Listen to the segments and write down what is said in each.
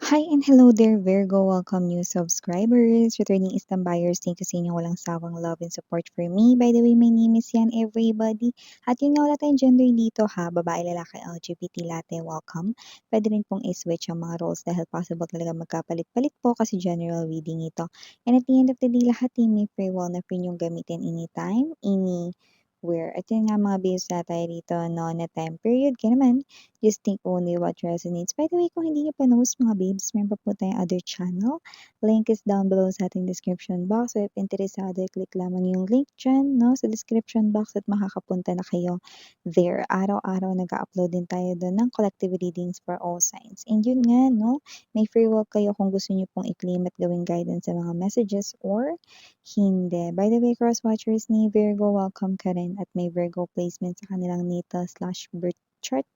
Hi and hello there, Virgo. Welcome new subscribers, returning Istam buyers. Thank you sa inyong walang sawang love and support for me. By the way, my name is Yan Everybody. At yun nga wala tayong gender dito ha, babae, lalaki, LGBT, latte, welcome. Pwede rin pong i-switch ang mga roles dahil possible talaga magkapalit-palit po kasi general reading ito. And at the end of the day, lahat may free will na free yung gamitin anytime, anywhere. At yun nga mga babes na tayo dito, no, na time period. Kaya naman, just think only what resonates. By the way, kung hindi niyo pa knows mga babes, meron pa po tayong other channel. Link is down below sa ating description box. So if interesado, click lamang yung link dyan, no, sa description box at makakapunta na kayo there. Araw-araw nag-upload din tayo doon ng collective readings for all signs. And yun nga, no, may free will kayo kung gusto niyo pong i-claim at gawing guidance sa mga messages or hindi. By the way, cross-watchers ni Virgo, welcome ka rin at may Virgo placement sa kanilang natal/birth chart.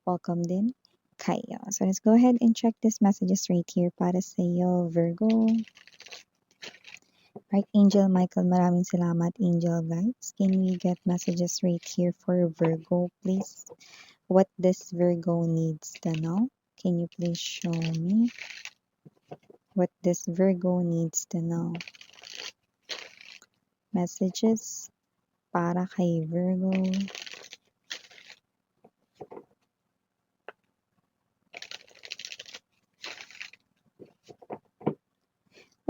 Welcome din kayo. So let's go ahead and check these messages right here para sa iyo, Virgo. Archangel Michael, maraming salamat, Angel Guides. Can we get messages right here for Virgo, please? What this Virgo needs to know? Can you please show me what this Virgo needs to know? Messages para kay Virgo.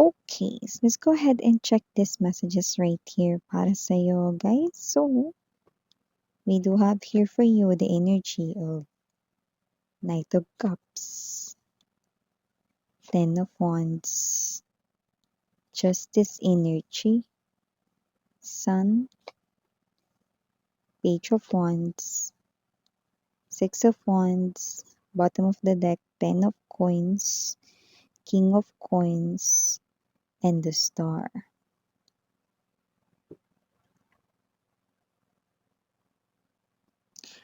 Okay, so let's go ahead and check these messages right here para sa iyo, guys. So, we do have here for you the energy of Knight of Cups, Ten of Wands, Justice energy, Sun, Page of Wands, Six of Wands, bottom of the deck, Ten of Coins, King of Coins, and the Star.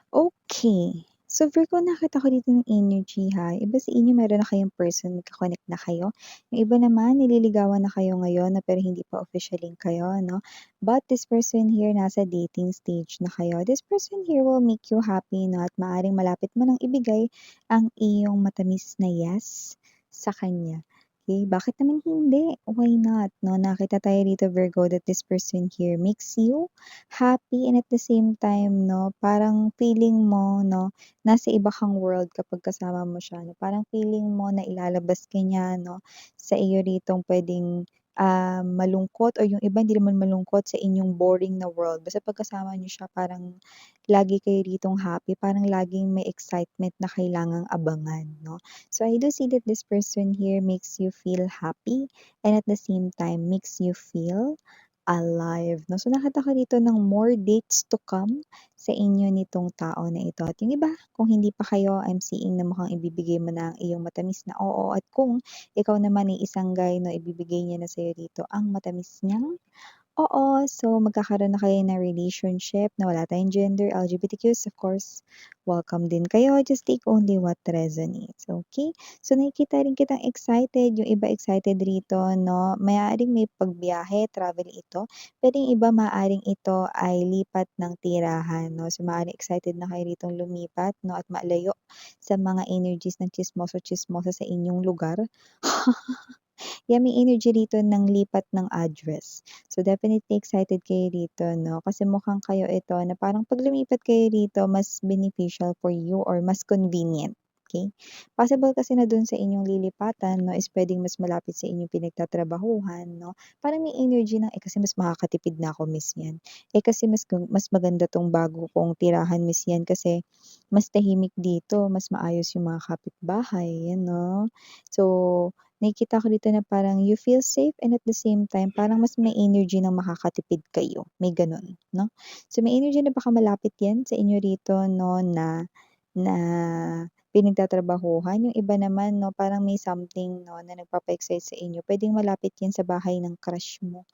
Okay. So Virgo, nakita ko dito ng energy ha. Iba sa inyo, meron na kayong person, magka-connect na kayo. Yung iba naman, nililigawan na kayo ngayon na pero hindi pa officially kayo, no? But this person here, nasa dating stage na kayo. This person here will make you happy, no? At maaring malapit mo nang ibigay ang iyong matamis na yes sa kanya. Okay, bakit naman hindi? Why not? No, nakita tayo dito, Virgo, that this person here makes you happy and at the same time, no, parang feeling mo, no, nasa iba kang world kapag kasama mo siya, no? Parang feeling mo na ilalabas ka niya, no, sa iyo ritong pwedeng malungkot o yung iba hindi naman malungkot sa inyong boring na world. Basta pagkasama niyo siya, parang lagi kayo ritong happy, parang laging may excitement na kailangang abangan, no? So I do see that this person here makes you feel happy and at the same time makes you feel alive, no? So nakita ko dito ng more dates to come sa inyo nitong tao na ito. At yung iba, kung hindi pa kayo, I'm seeing na mukhang ibibigay mo na ang iyong matamis na oo. At kung ikaw naman ay isang guy, no, ibibigay niya na sa'yo dito ang matamis niyang oo, so magkakaroon na kayo ng relationship na wala tayong gender, LGBTQs, of course, welcome din kayo. Just take only what resonates, okay? So nakikita rin kitang excited, yung iba excited rito, no? Maaaring may pagbiyahe, travel ito, pero yung iba maaaring ito ay lipat ng tirahan, no? So maaaring excited na kayo ritong lumipat, no? At malayo sa mga energies ng chismoso-chismoso sa inyong lugar. Yeah, may energy rito ng lipat ng address. So, definitely excited kayo rito, no? Kasi mukhang kayo ito na parang pag lumipat kayo rito, mas beneficial for you or mas convenient. Okay? Possible kasi na dun sa inyong lilipatan, no, is pwedeng mas malapit sa inyong pinagtatrabahuhan, no? Parang may energy ng, kasi mas makakatipid na ako, miss yan. Kasi mas maganda tong bago kong tirahan, miss yan, kasi mas tahimik dito, mas maayos yung mga kapitbahay, yan, no? So, nakikita ko dito na parang you feel safe and at the same time, parang mas may energy na makakatipid kayo. May ganun, no? So, may energy na baka malapit yan sa inyo rito, no, na pinagtatrabahuhan. Yung iba naman, no, parang may something, no, na nagpapa-excite sa inyo. Pwedeng malapit yan sa bahay ng crush mo.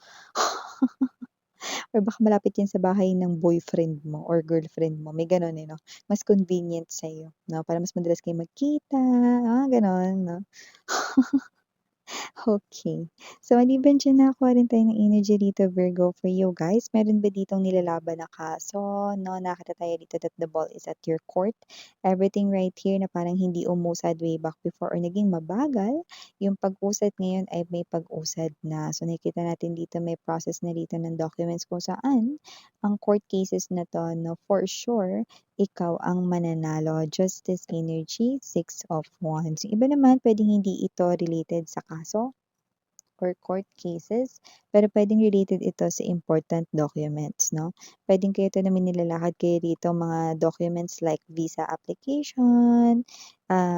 Or baka malapit yan sa bahay ng boyfriend mo or girlfriend mo. May ganun eh, no? Mas convenient sa'yo, no? Para mas madalas kayo magkita, ganun, no? Okay. So, maliban diyan nakakuha rin tayo ng energy dito, Virgo, for you guys. Meron ba ditong nilalaban na kaso 'no, nakita tayo dito that the ball is at your court. Everything right here na parang hindi umusad way back before or naging mabagal, yung pag-usad ngayon ay may pag-usad na. So, nakikita natin dito may process na dito ng documents kung saan ang court cases na 'to 'no, for sure ikaw ang mananalo. Justice energy, Six of Wands. Yung iba naman puwedeng hindi ito related sa kaso or court cases, pero puwedeng related ito sa important documents 'no. Puwedeng kayo ito naman nilalakad kayo rito mga documents like visa application,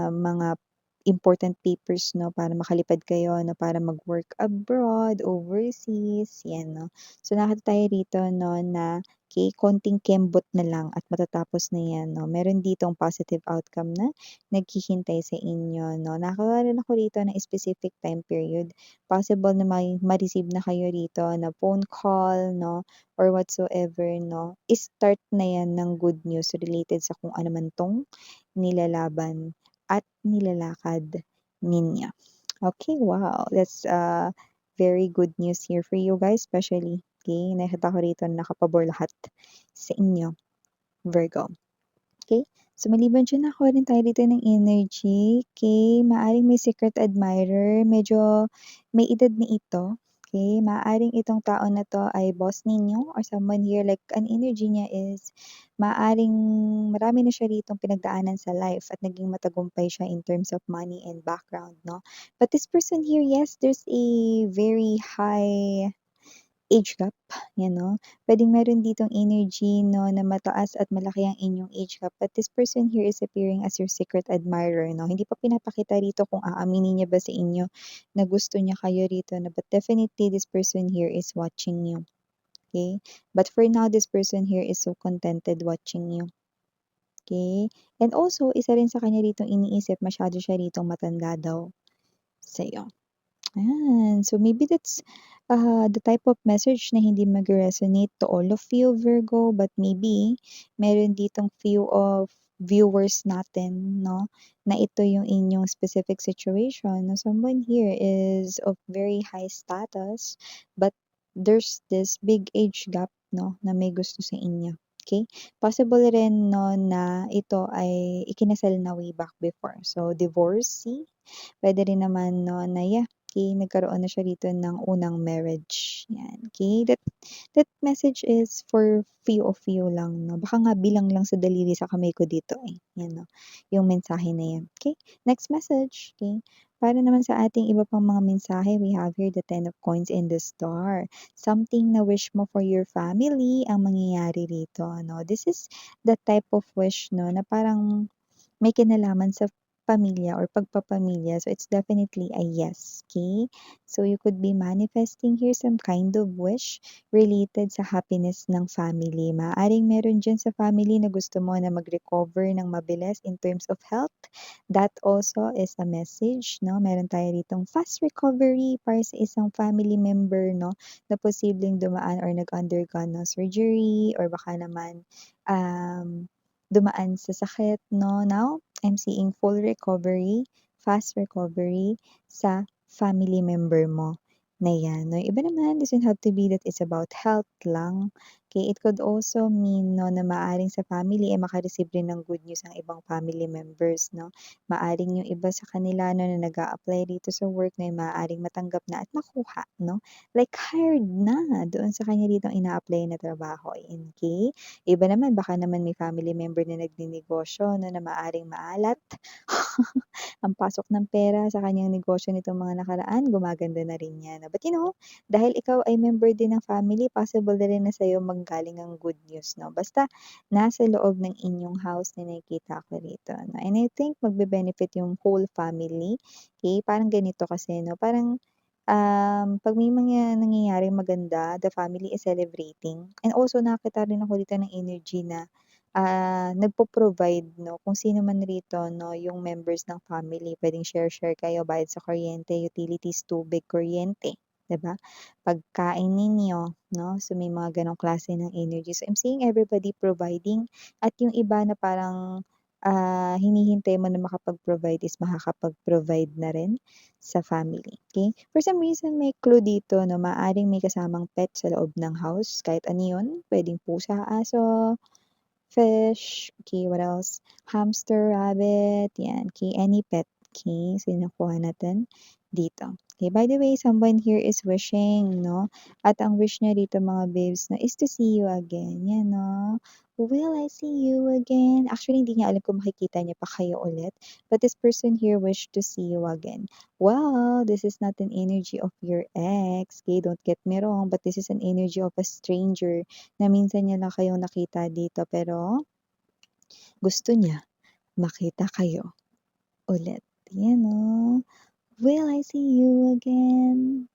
mga important papers 'no, para makalipad kayo 'no, para mag-work abroad, overseas, 'yan 'no. So, nakita tayo rito 'no na, okey, konting kembot na lang at matatapos na 'yan 'no. Meron ditong positive outcome na naghihintay sa inyo 'no. Nakakuha rin ako rito ng specific time period. Possible na may ma-receive na kayo rito na phone call 'no, or whatsoever 'no, start na 'yan ng good news related sa kung ano man 'tong nilalaban at nilalakad ninyo. Okay, wow, that's, very good news here for you guys, especially, okay, nakita ko rito na nakapabor lahat sa inyo, Virgo. Okay, so maliban diyan nakuha rin tayo dito ng energy, okay, maaaring may secret admirer, medyo may edad na ito, okay. Maaaring itong tao na 'to ay boss ninyo or someone here like ang energy niya is maaaring marami na siya ritong pinagdaanan sa life at naging matagumpay siya in terms of money and background 'no. But this person here, yes, there's a very high age gap, 'yan 'no. Puwedeng meron ditong energy 'no, na mataas at malaki ang inyong age gap, but this person here is appearing as your secret admirer 'no. Hindi pa pinapakita rito kung aaminin niya ba sa inyo na gusto niya kayo rito 'no, but definitely this person here is watching you, okay. But for now, this person here is so contented watching you, okay. And also isa rin sa kanya ritong iniisip masyado siya ritong matanda daw sa'yo. Ayan. So maybe that's, the type of message na hindi mag-resonate to all of you, Virgo, but maybe meron ditong few of viewers natin 'no, na ito yung inyong specific situation na someone here is of very high status, but there's this big age gap 'no, na may gusto sa inyo, okay. Possible rin 'no na ito ay ikinasal na way back before. So divorcee, puwede rin naman 'no na yeah, okey, nagkaroon na siya rito ng unang marriage, 'yan, okey. That message is for few of you lang 'no, baka nga bilang lang sa daliri sa kamay ko dito, eh, 'yan 'no, yung mensahe na 'yan, okey. Next message, okey. Para naman sa ating iba pang mga mensahe, we have here the Ten of Coins and the Star. Something na wish mo for your family ang mangyayari rito 'no. This is the type of wish 'no, na parang may kinalaman sa pamilya or pagpapamilya. So, it's definitely a yes, okay. So, you could be manifesting here some kind of wish related sa happiness ng family. Maaaring meron diyan sa family na gusto mo na mag-recover ng mabilis in terms of health. That also is a message 'no. Meron tayo ditong fast recovery para sa isang family member 'no, na posibleng dumaan or nag-undergone ng surgery or baka naman, dumaan sa sakit 'no. Now, I'm seeing full recovery, fast recovery sa family member mo na 'yan 'no. Yung iba naman doesn't have to be that it's about health lang, okay. It could also mean 'no na maaaring sa family, eh, maka-receive rin ng good news ang ibang family members 'no. Maaaring yung iba sa kanila 'no na nag-a-apply dito sa work na maaaring matanggap na at makuha 'no. Like hired na doon sa kanya ditong ina-applyan na trabaho, okay. Iba naman baka naman may family member na nagnenegosyo 'no, na maaaring maalat ang pasok ng pera sa kanyang negosyo nitong mga nakaraan, gumaganda na rin 'yan. But you know, dahil ikaw ay member din ng family, possible na rin na sa'yo manggaling ang good news 'no, basta nasa loob ng inyong house na nakikita ko rito 'no. And I think magbe-benefit yung whole family, okay. Parang ganito kasi 'no, parang 'pag may mga nangyayaring maganda, the family is celebrating. And also nakakita rin ako dito ng energy na, nagpo-provide 'no, kung sino man rito 'no, yung members ng family puwedeng share-share kayo, bayad sa kuryente, utilities, tubig, kuryente, 'di ba? Pagkain ninyo 'no, so may mga gano'ng klase ng energy. So I'm seeing everybody providing at yung iba na parang hinihintay mo na makapag-provide is makakapag-provide na rin sa family, okay? For some reason may clue dito na maaaring may kasamang pet sa loob ng house, kahit ano yun, puwedeng pusa, aso, fish, okay, what else? Hamster, rabbit, yan, okay, any pet, okay? So, yun nakuha natin dito. Okay, by the way, someone here is wishing, no? At ang wish niya dito mga babes, no, is to see you again. Yan, no? Will I see you again? Actually, hindi niya alam kung makikita niya pa kayo ulit. But this person here wish to see you again. Well, this is not an energy of your ex. Okay, don't get me wrong, but this is an energy of a stranger na minsan niya lang kayong nakita dito pero gusto niya makita kayo ulit. Yan, oh. Will I see you again?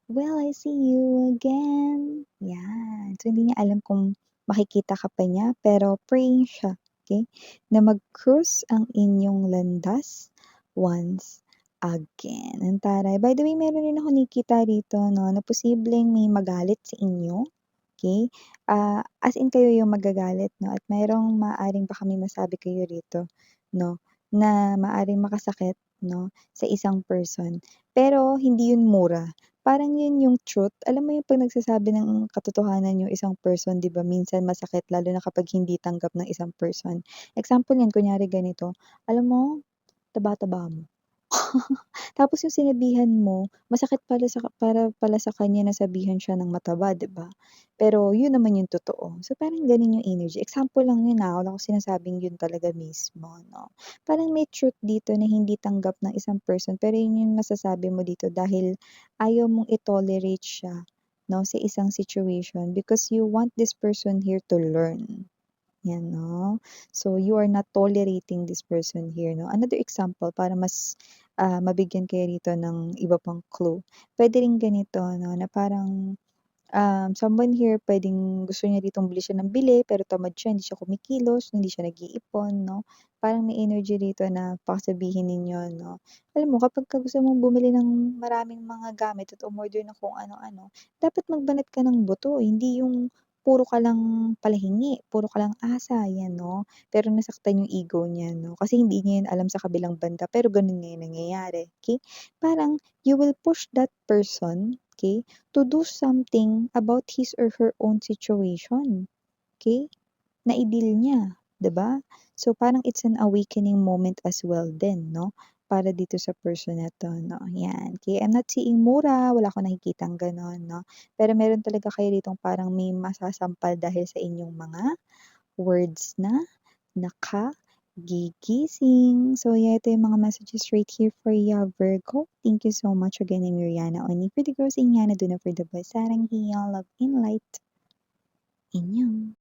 Will I see you again? Yan. So, hindi niya alam kung makikita ka pa niya, pero praying siya, okay, na mag-cross ang inyong landas once again. Ang taray. By the way, meron rin akong nakikita rito, no, na posibleng may magalit sa inyo, okay? As in kayo yung magagalit, no, at mayroong maaaring baka may masabi kayo rito, no, na maaaring makasakit, no, sa isang person. Pero hindi yun mura. Parang yun yung truth. Alam mo yung 'pag nagsasabi ng katotohanan yung isang person, 'di ba, minsan masakit lalo na kapag hindi tanggap ng isang person. Example niyan, kunyari ganito, "Alam mo, taba-taba mo." Tapos yung sinabihan mo, masakit para pala sa kanya na sabihan siya ng mataba, 'di ba? Pero yun naman yung totoo. So, parang gano'n yung energy. Example lang yun, wala akong sinasabing yun talaga mismo, 'no? Parang may truth dito na hindi tanggap ng isang person, pero yun yung masasabi mo dito dahil ayaw mong i-tolerate siya, 'no, sa isang situation because you want this person here to learn. 'Yan 'no. So, you are not tolerating this person here 'no. Another example para mas, mabigyan kayo rito ng iba pang clue. Puwede rin ganito 'no, na parang, someone here puwedeng gusto niya ditong bili siya ng bili pero tamad siya, hindi siya kumikilos, hindi siya nag-iipon 'no. Parang may energy rito na baka sabihin ninyo 'no, alam mo kapagka gusto mong bumili ng maraming mga gamit at umorder ng kung ano-ano, dapat magbanat ka ng buto, hindi yung puro ka lang palahingi, puro ka lang asa, 'yan 'no. Pero nasaktan yung ego niya 'no, kasi hindi niya yun alam sa kabilang banda pero gano'n nga yung nangyayari, okey? Parang you will push that person, okey, to do something about his or her own situation, okey? Na-i-deal niya, 'di ba? So, parang it's an awakening moment as well din 'no, para dito sa person na 'to 'no, 'yan. Kaya I'm not seeing mura, wala akong nakikitang gano'n 'no, pero meron talaga kayo ditong parang may masasampal dahil sa inyong mga words na nakagigising. So, yeah, ito yung mga messages right here for ya, Virgo. Thank you so much again, I'm Mariana Oni. For the girls in Yana, do not for the boys, sarang heal, love and light. Inyo.